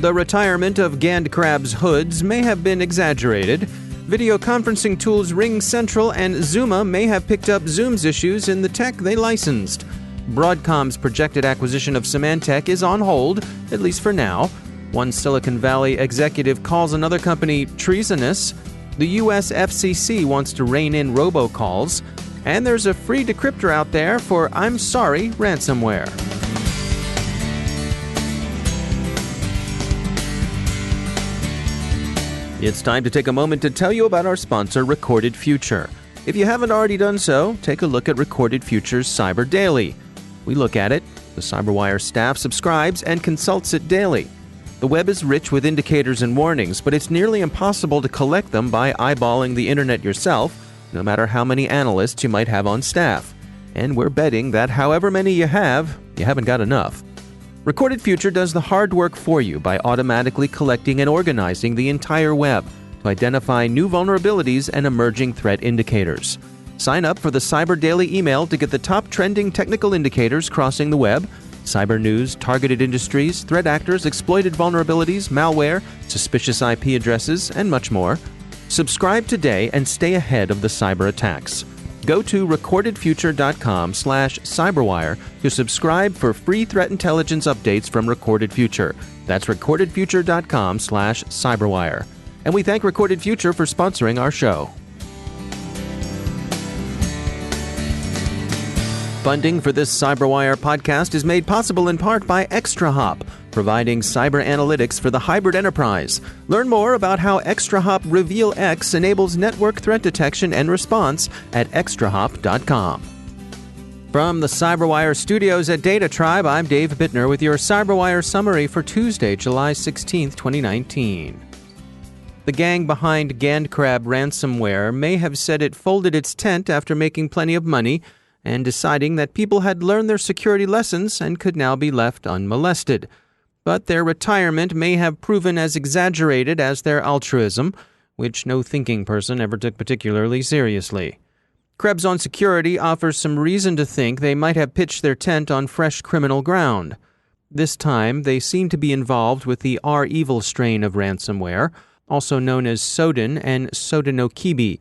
The retirement of GandCrab's hoods may have been exaggerated. Video conferencing tools RingCentral and Zooma may have picked up Zoom's issues in the tech they licensed. Broadcom's projected acquisition of Symantec is on hold, at least for now. One Silicon Valley executive calls another company treasonous. The US FCC wants to rein in robocalls. And there's a free decryptor out there for I'm sorry ransomware. It's time to take a moment to tell you about our sponsor, Recorded Future. If you haven't already done so, take a look at Recorded Future's Cyber Daily. We look at it, the CyberWire staff subscribes and consults it daily. The web is rich with indicators and warnings, but it's nearly impossible to collect them by eyeballing the internet yourself, no matter how many analysts you might have on staff. And we're betting that however many you haven't got enough. Recorded Future does the hard work for you by automatically collecting and organizing the entire web to identify new vulnerabilities and emerging threat indicators. Sign up for the Cyber Daily email to get the top trending technical indicators crossing the web, cyber news, targeted industries, threat actors, exploited vulnerabilities, malware, suspicious IP addresses, and much more. Subscribe today and stay ahead of the cyber attacks. Go to recordedfuture.com/cyberwire to subscribe for free threat intelligence updates from Recorded Future. That's recordedfuture.com/cyberwire. And we thank Recorded Future for sponsoring our show. Funding for this CyberWire podcast is made possible in part by ExtraHop, providing cyber analytics for the hybrid enterprise. Learn more about how ExtraHop Reveal X enables network threat detection and response at extrahop.com. From the CyberWire studios at Data Tribe, I'm Dave Bittner with your CyberWire summary for Tuesday, July 16, 2019. The gang behind GandCrab ransomware may have said it folded its tent after making plenty of money and deciding that people had learned their security lessons and could now be left unmolested. But their retirement may have proven as exaggerated as their altruism, which no thinking person ever took particularly seriously. Krebs on Security offers some reason to think they might have pitched their tent on fresh criminal ground. This time, they seem to be involved with the R-Evil strain of ransomware, also known as Sodin and Sodinokibi.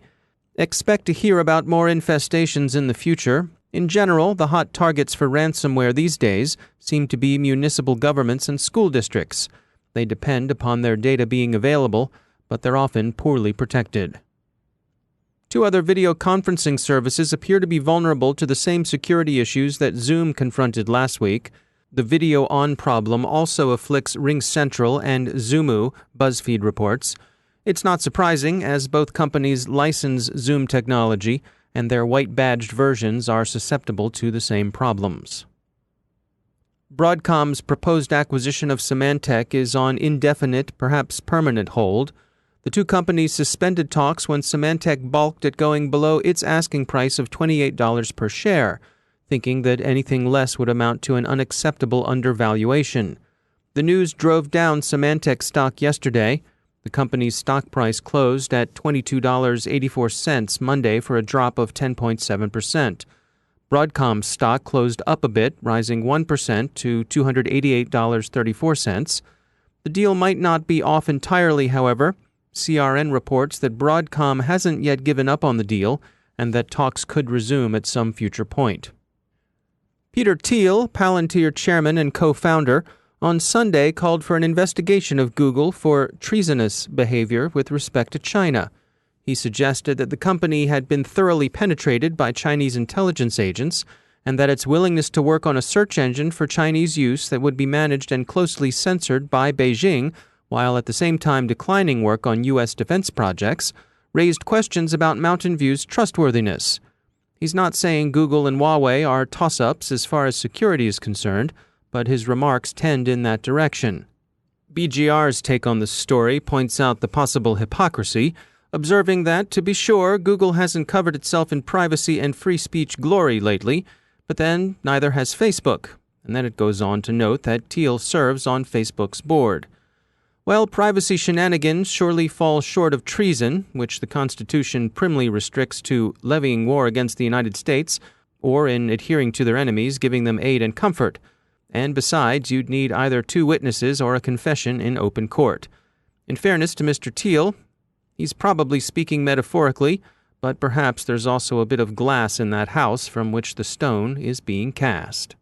Expect to hear about more infestations in the future. In general, the hot targets for ransomware these days seem to be municipal governments and school districts. They depend upon their data being available, but they're often poorly protected. Two other video conferencing services appear to be vulnerable to the same security issues that Zoom confronted last week. The video on problem also afflicts RingCentral and Zoomoo, BuzzFeed reports. It's not surprising, as both companies license Zoom technology, and their white-badged versions are susceptible to the same problems. Broadcom's proposed acquisition of Symantec is on indefinite, perhaps permanent hold. The two companies suspended talks when Symantec balked at going below its asking price of $28 per share, thinking that anything less would amount to an unacceptable undervaluation. The news drove down Symantec stock yesterday. The company's stock price closed at $22.84 Monday for a drop of 10.7%. Broadcom's stock closed up a bit, rising 1% to $288.34. The deal might not be off entirely, however. CRN reports that Broadcom hasn't yet given up on the deal and that talks could resume at some future point. Peter Thiel, Palantir chairman and co-founder, on Sunday called for an investigation of Google for treasonous behavior with respect to China. He suggested that the company had been thoroughly penetrated by Chinese intelligence agents and that its willingness to work on a search engine for Chinese use that would be managed and closely censored by Beijing, while at the same time declining work on U.S. defense projects, raised questions about Mountain View's trustworthiness. He's not saying Google and Huawei are toss-ups as far as security is concerned, but his remarks tend in that direction. BGR's take on the story points out the possible hypocrisy, observing that, to be sure, Google hasn't covered itself in privacy and free speech glory lately, but then neither has Facebook. And then it goes on to note that Thiel serves on Facebook's board. Well, privacy shenanigans surely fall short of treason, which the Constitution primly restricts to levying war against the United States, or in adhering to their enemies, giving them aid and comfort. And besides, you'd need either 2 witnesses or a confession in open court. In fairness to Mr. Thiel, he's probably speaking metaphorically, but perhaps there's also a bit of glass in that house from which the stone is being cast.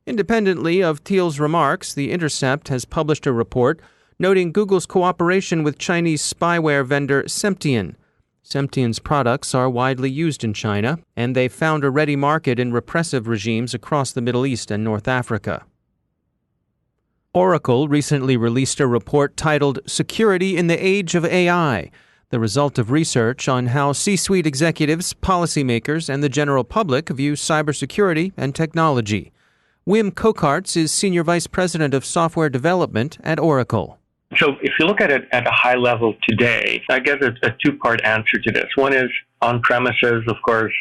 Independently of Thiel's remarks, The Intercept has published a report noting Google's cooperation with Chinese spyware vendor Semptian. Semptian's products are widely used in China, and they've found a ready market in repressive regimes across the Middle East and North Africa. Oracle recently released a report titled Security in the Age of AI, the result of research on how C-suite executives, policymakers, and the general public view cybersecurity and technology. Wim Kokarts is Senior Vice President of Software Development at Oracle. So if you look at it at a high level today, I guess it's a 2-part answer to this. One is on-premises, of course,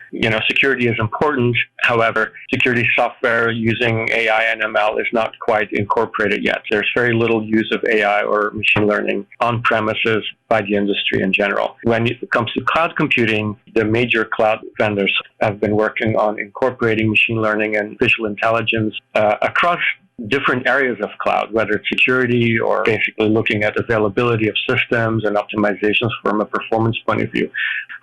security is important. However, security software using AI and ML is not quite incorporated yet. There's very little use of AI or machine learning on-premises by the industry in general. When it comes to cloud computing, the major cloud vendors have been working on incorporating machine learning and visual intelligence across different areas of cloud, whether it's security or basically looking at availability of systems and optimizations from a performance point of view.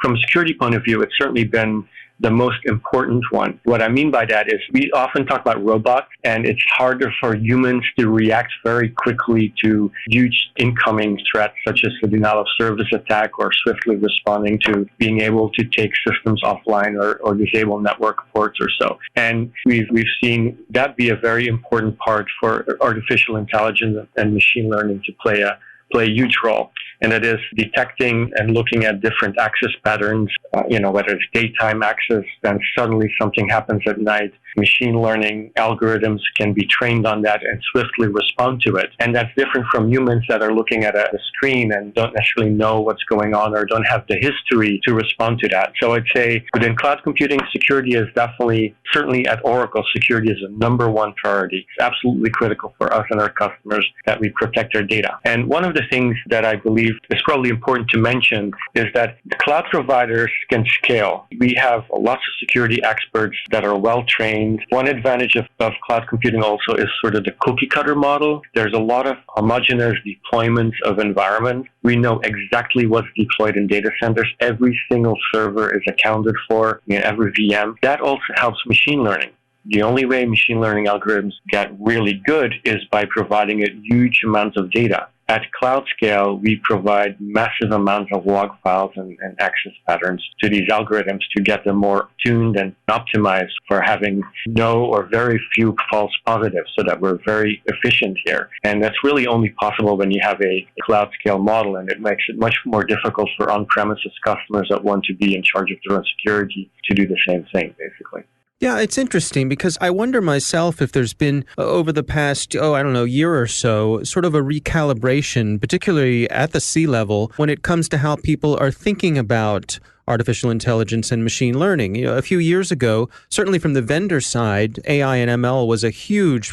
From a security point of view, it's certainly been the most important one. What I mean by that is we often talk about robots, and it's harder for humans to react very quickly to huge incoming threats, such as the denial of service attack or swiftly responding to being able to take systems offline or disable network ports or so. And we've seen that be a very important part for artificial intelligence and machine learning to play a huge role. And it is detecting and looking at different access patterns, whether it's daytime access, then suddenly something happens at night. Machine learning algorithms can be trained on that and swiftly respond to it. And that's different from humans that are looking at a screen and don't necessarily know what's going on or don't have the history to respond to that. So I'd say within cloud computing, security is definitely, certainly at Oracle, security is a number 1 priority. It's absolutely critical for us and our customers that we protect our data. And one of the things that I believe is probably important to mention is that cloud providers can scale. We have lots of security experts that are well trained. One advantage of cloud computing also is sort of the cookie cutter model. There's a lot of homogeneous deployments of environment. We know exactly what's deployed in data centers. Every single server is accounted for in every VM. That also helps machine learning. The only way machine learning algorithms get really good is by providing it huge amounts of data. At cloud scale, we provide massive amounts of log files and access patterns to these algorithms to get them more tuned and optimized for having no or very few false positives so that we're very efficient here. And that's really only possible when you have a cloud scale model, and it makes it much more difficult for on-premises customers that want to be in charge of their own security to do the same thing, basically. Yeah, it's interesting because I wonder myself if there's been, over the past, year or so, sort of a recalibration, particularly at the C-level, when it comes to how people are thinking about artificial intelligence and machine learning. A few years ago, certainly from the vendor side, AI and ML was a huge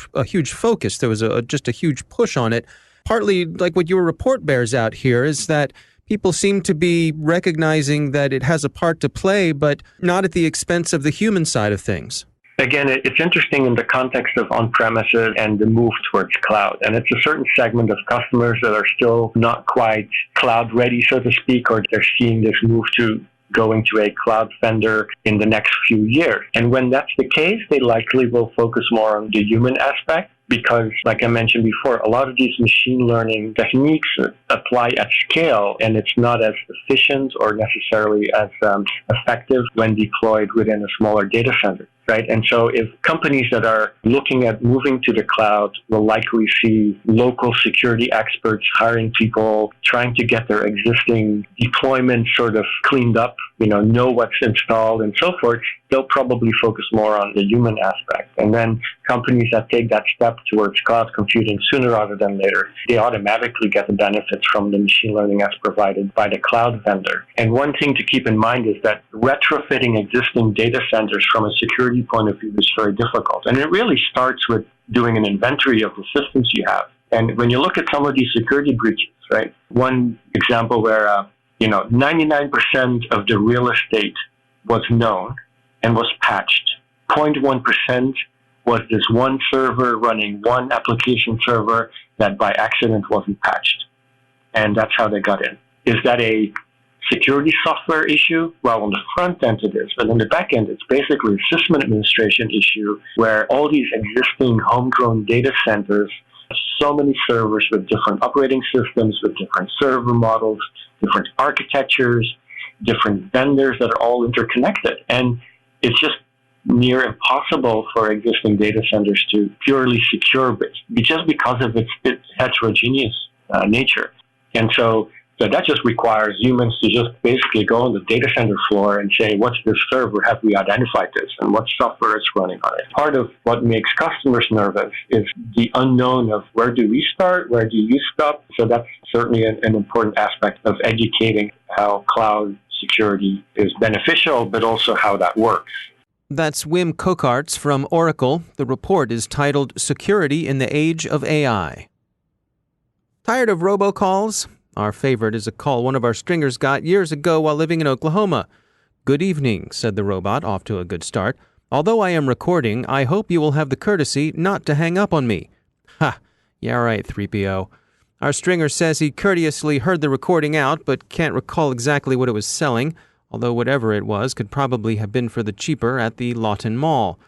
focus. There was just a huge push on it. Partly, like what your report bears out here, is that people seem to be recognizing that it has a part to play, but not at the expense of the human side of things. Again, it's interesting in the context of on-premises and the move towards cloud. And it's a certain segment of customers that are still not quite cloud ready, so to speak, or they're seeing this move to going to a cloud vendor in the next few years. And when that's the case, they likely will focus more on the human aspect. Because, like I mentioned before, a lot of these machine learning techniques apply at scale, and it's not as efficient or necessarily as effective when deployed within a smaller data center, right? And so if companies that are looking at moving to the cloud will likely see local security experts hiring people, trying to get their existing deployment sort of cleaned up, know what's installed and so forth, they'll probably focus more on the human aspect. And then companies that take that step towards cloud computing sooner rather than later, they automatically get the benefits from the machine learning as provided by the cloud vendor. And one thing to keep in mind is that retrofitting existing data centers from a security point of view is very difficult. And it really starts with doing an inventory of the systems you have. And when you look at some of these security breaches, right, one example where 99% of the real estate was known and was patched. 0.1% was this one server running one application server that by accident wasn't patched. And that's how they got in. Is that a security software issue? Well, on the front end it is, but on the back end it's basically a system administration issue where all these existing homegrown data centers, so many servers with different operating systems, with different server models, different architectures, different vendors that are all interconnected. And it's just near impossible for existing data centers to purely secure just because of its heterogeneous nature. And so that just requires humans to just basically go on the data center floor and say, what's this server? Have we identified this? And what software is running on it? Part of what makes customers nervous is the unknown of where do we start? Where do you stop? So that's certainly an important aspect of educating how cloud security is beneficial, but also how that works. That's Wim Kokarts from Oracle. The report is titled Security in the Age of AI. Tired of robocalls? Our favorite is a call one of our stringers got years ago while living in Oklahoma. "Good evening," said the robot, off to a good start. "Although I am recording, I hope you will have the courtesy not to hang up on me." Ha! Yeah, right, 3PO. Our stringer says he courteously heard the recording out, but can't recall exactly what it was selling, although whatever it was could probably have been for the cheaper at the Lawton Mall.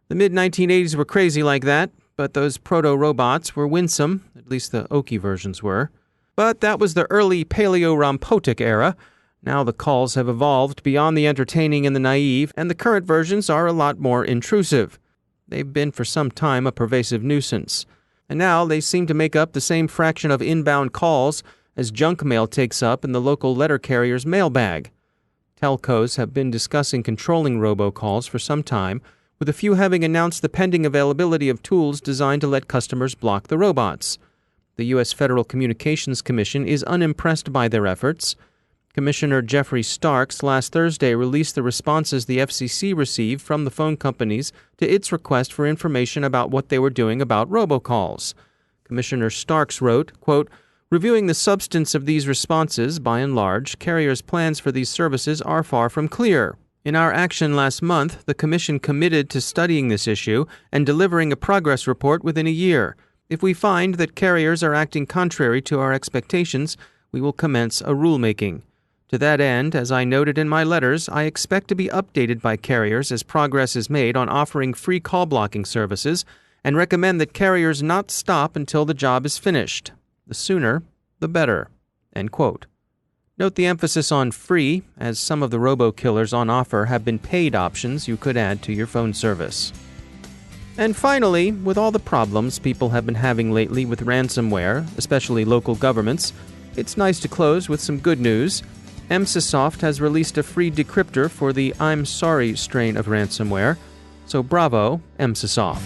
The mid-1980s were crazy like that, but those proto-robots were winsome, at least the Okie versions were. But that was the early Paleo-Rampotic era. Now the calls have evolved beyond the entertaining and the naive, and the current versions are a lot more intrusive. They've been for some time a pervasive nuisance. And now they seem to make up the same fraction of inbound calls as junk mail takes up in the local letter carrier's mailbag. Telcos have been discussing controlling robocalls for some time, with a few having announced the pending availability of tools designed to let customers block the robots. The U.S. Federal Communications Commission is unimpressed by their efforts. Commissioner Jeffrey Starks last Thursday released the responses the FCC received from the phone companies to its request for information about what they were doing about robocalls. Commissioner Starks wrote, quote, "Reviewing the substance of these responses, by and large, carriers' plans for these services are far from clear. In our action last month, the Commission committed to studying this issue and delivering a progress report within a year. If we find that carriers are acting contrary to our expectations, we will commence a rulemaking. To that end, as I noted in my letters, I expect to be updated by carriers as progress is made on offering free call blocking services and recommend that carriers not stop until the job is finished. The sooner, the better." End quote. Note the emphasis on free, as some of the robo-killers on offer have been paid options you could add to your phone service. And finally, with all the problems people have been having lately with ransomware, especially local governments, it's nice to close with some good news. Emsisoft has released a free decryptor for the I'm Sorry strain of ransomware. So bravo, Emsisoft.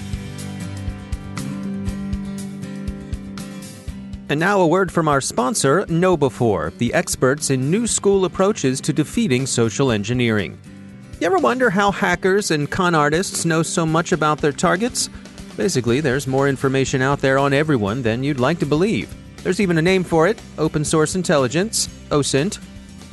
And now a word from our sponsor, KnowBe4, the experts in new school approaches to defeating social engineering. You ever wonder how hackers and con artists know so much about their targets? Basically, there's more information out there on everyone than you'd like to believe. There's even a name for it, open source intelligence, OSINT.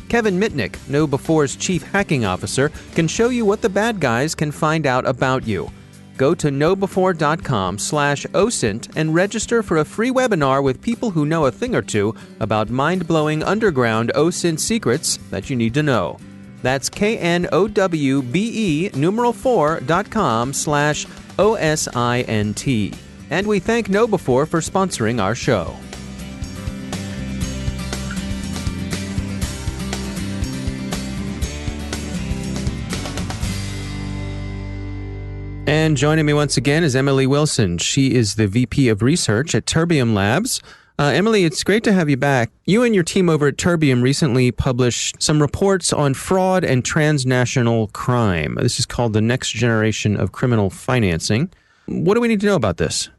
Kevin Mitnick, KnowBe4's chief hacking officer, can show you what the bad guys can find out about you. Go to knowbe4.com/OSINT and register for a free webinar with people who know a thing or two about mind-blowing underground OSINT secrets that you need to know. That's knowbe4.com/OSINT. And we thank KnowBe4 for sponsoring our show. And joining me once again is Emily Wilson. She is the VP of Research at Terbium Labs. Emily, it's great to have you back. You and your team over at Terbium recently published some reports on fraud and transnational crime. This is called the Next Generation of Criminal Financing. What do we need to know about this?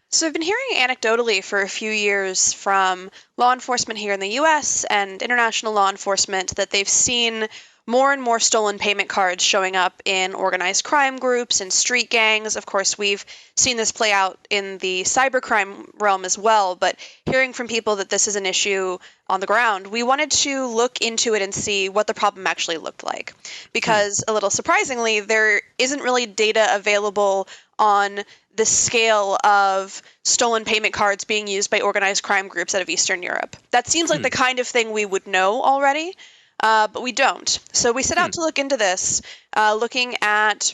So I've been hearing anecdotally for a few years from law enforcement here in the U.S. and international law enforcement that they've seen more and more stolen payment cards showing up in organized crime groups and street gangs. Of course, we've seen this play out in the cybercrime realm as well, but hearing from people that this is an issue on the ground, we wanted to look into it and see what the problem actually looked like. Because, a little surprisingly, there isn't really data available on the scale of stolen payment cards being used by organized crime groups out of Eastern Europe. That seems like the kind of thing we would know already, but we don't. So we set out to look into this, looking at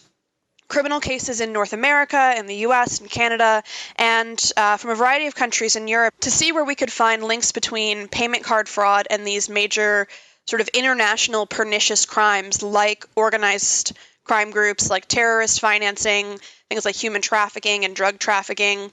criminal cases in North America, in the US, and Canada, and from a variety of countries in Europe to see where we could find links between payment card fraud and these major sort of international pernicious crimes like organized crime groups, like terrorist financing, things like human trafficking and drug trafficking,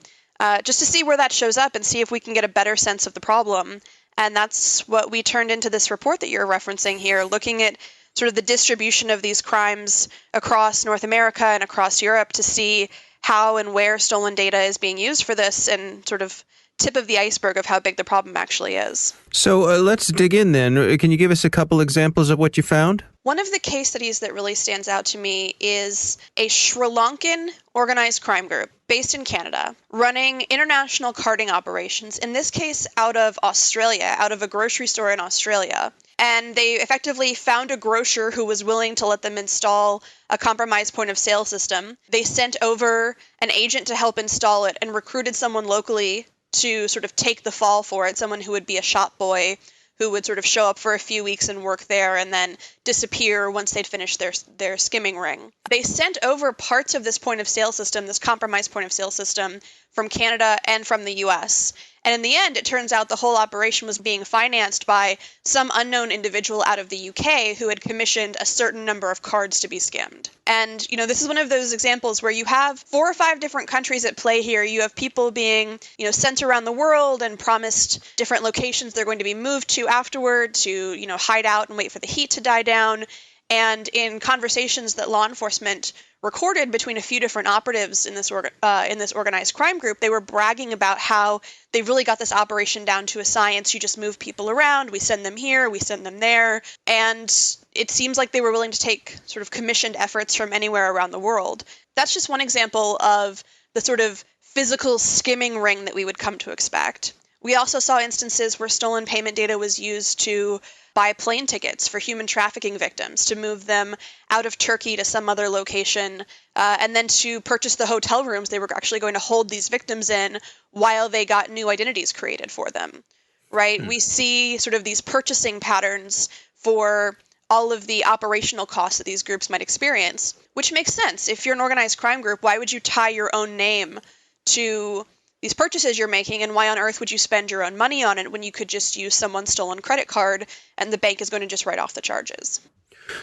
just to see where that shows up and see if we can get a better sense of the problem. And that's what we turned into this report that you're referencing here, looking at sort of the distribution of these crimes across North America and across Europe to see how and where stolen data is being used for this, and sort of tip of the iceberg of how big the problem actually is. So let's dig in then. Can you give us a couple examples of what you found? One of the case studies that really stands out to me is a Sri Lankan organized crime group based in Canada running international carding operations, in this case out of Australia, out of a grocery store in Australia. And they effectively found a grocer who was willing to let them install a compromised point of sale system. They sent over an agent to help install it and recruited someone locally to sort of take the fall for it, someone who would be a shop boy who would sort of show up for a few weeks and work there and then disappear once they'd finished their skimming ring. They sent over parts of this point of sale system, this compromised point of sale system, from Canada and from the US. And in the end, it turns out the whole operation was being financed by some unknown individual out of the UK who had commissioned a certain number of cards to be skimmed. And, this is one of those examples where you have 4 or 5 different countries at play here. You have people being, sent around the world and promised different locations they're going to be moved to afterward to, hide out and wait for the heat to die down. And in conversations that law enforcement recorded between a few different operatives in this organized crime group, they were bragging about how they really got this operation down to a science. You just move people around. We send them here. We send them there. And it seems like they were willing to take sort of commissioned efforts from anywhere around the world. That's just one example of the sort of physical skimming ring that we would come to expect. We also saw instances where stolen payment data was used to buy plane tickets for human trafficking victims, to move them out of Turkey to some other location, and then to purchase the hotel rooms they were actually going to hold these victims in while they got new identities created for them, right? We see sort of these purchasing patterns for all of the operational costs that these groups might experience, which makes sense. If you're an organized crime group, why would you tie your own name to these purchases you're making, and why on earth would you spend your own money on it when you could just use someone's stolen credit card and the bank is going to just write off the charges?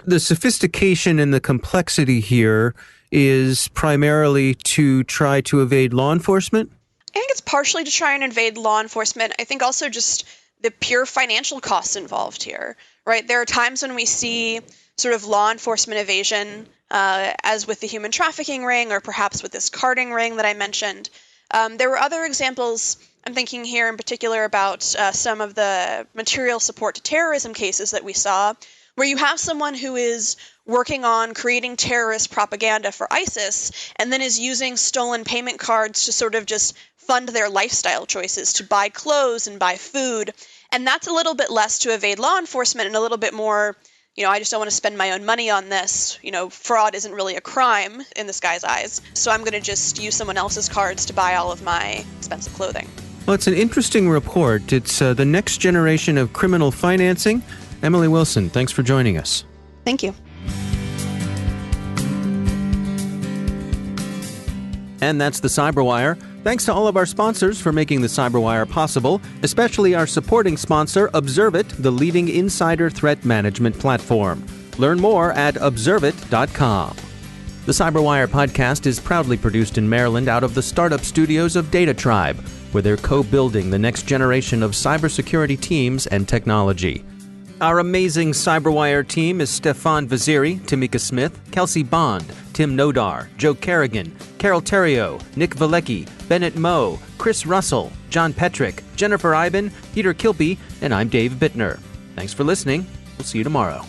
The sophistication and the complexity here is primarily to try to evade law enforcement? I think it's partially to try and evade law enforcement. I think also just the pure financial costs involved here, right? There are times when we see sort of law enforcement evasion, as with the human trafficking ring or perhaps with this carding ring that I mentioned. There were other examples. I'm thinking here in particular about some of the material support to terrorism cases that we saw, where you have someone who is working on creating terrorist propaganda for ISIS and then is using stolen payment cards to sort of just fund their lifestyle choices, to buy clothes and buy food. And that's a little bit less to evade law enforcement and a little bit more, I just don't want to spend my own money on this. Fraud isn't really a crime in this guy's eyes. So I'm going to just use someone else's cards to buy all of my expensive clothing. Well, it's an interesting report. It's the next generation of criminal financing. Emily Wilson, thanks for joining us. Thank you. And that's the CyberWire. Thanks to all of our sponsors for making the CyberWire possible, especially our supporting sponsor, Observit, the leading insider threat management platform. Learn more at observit.com. The CyberWire podcast is proudly produced in Maryland out of the startup studios of DataTribe, where they're co-building the next generation of cybersecurity teams and technology. Our amazing CyberWire team is Stefan Vaziri, Tamika Smith, Kelsey Bond, Tim Nodar, Joe Kerrigan, Carol Terrio, Nick Valecki, Bennett Moe, Chris Russell, John Petrick, Jennifer Iben, Peter Kilpie, and I'm Dave Bittner. Thanks for listening. We'll see you tomorrow.